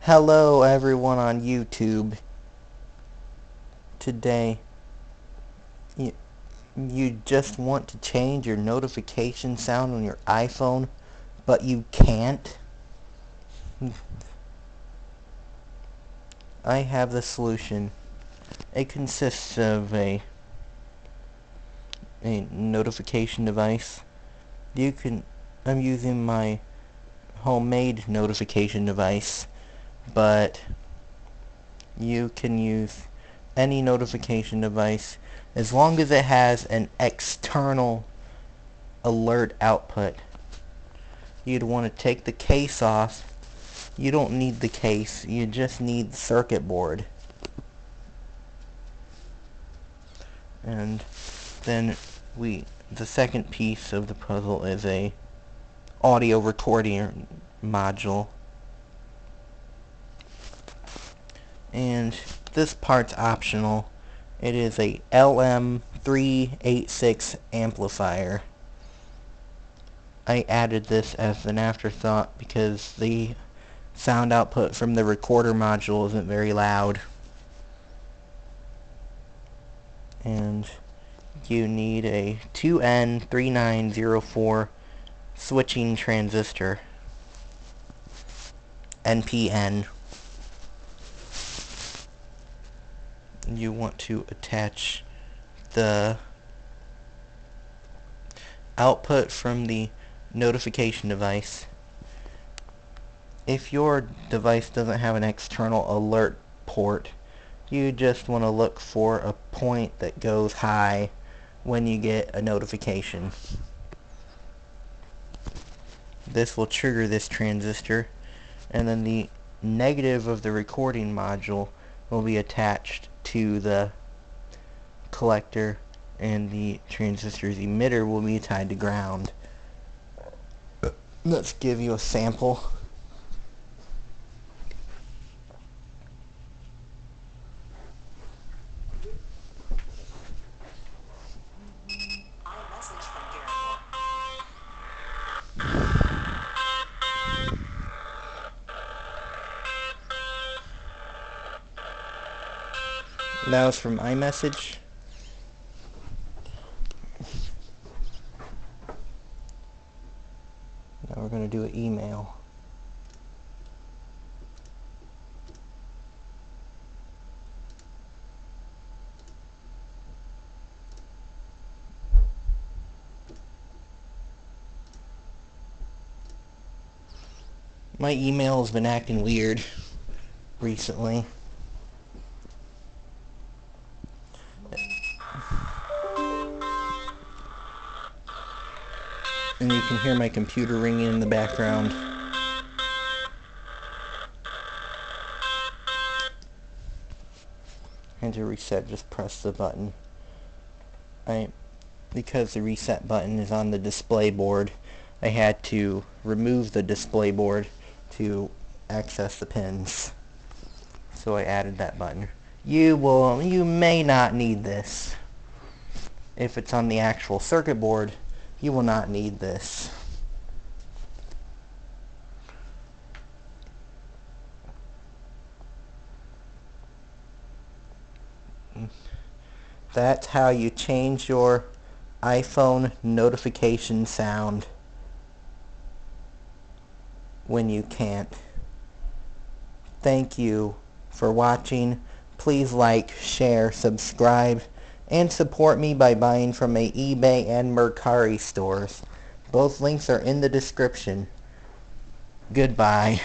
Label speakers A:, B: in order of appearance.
A: Hello everyone on YouTube. Today, you, you just want to change your notification sound on your iPhone, but you can't? I have the solution. It consists of a notification device. I'm using my homemade notification device, but you can use any notification device as long as it has an external alert output. You'd want to take the case off. You don't need the case, you just need the circuit board. And then the second piece of the puzzle is a audio recording module. And this part's optional. It is a LM386 amplifier. I added this as an afterthought because the sound output from the recorder module isn't very loud. And you need a 2N3904 switching transistor. NPN. You want to attach the output from the notification device. If your device doesn't have an external alert port, you just want to look for a point that goes high when you get a notification. This will trigger this transistor, and then the negative of the recording module will be attached to the collector, and the transistor's emitter will be tied to ground. Let's give you a sample. That was from iMessage. Now we're going to do an email. My email has been acting weird recently. And you can hear my computer ringing in the background. And to reset, just press the button. Because the reset button is on the display board, I had to remove the display board to access the pins. So I added that button. You may not need this. If it's on the actual circuit board, you will not need this. That's how you change your iPhone notification sound when you can't. Thank you for watching. Please like, share, subscribe, and support me by buying from my eBay and Mercari stores. Both links are in the description. Goodbye.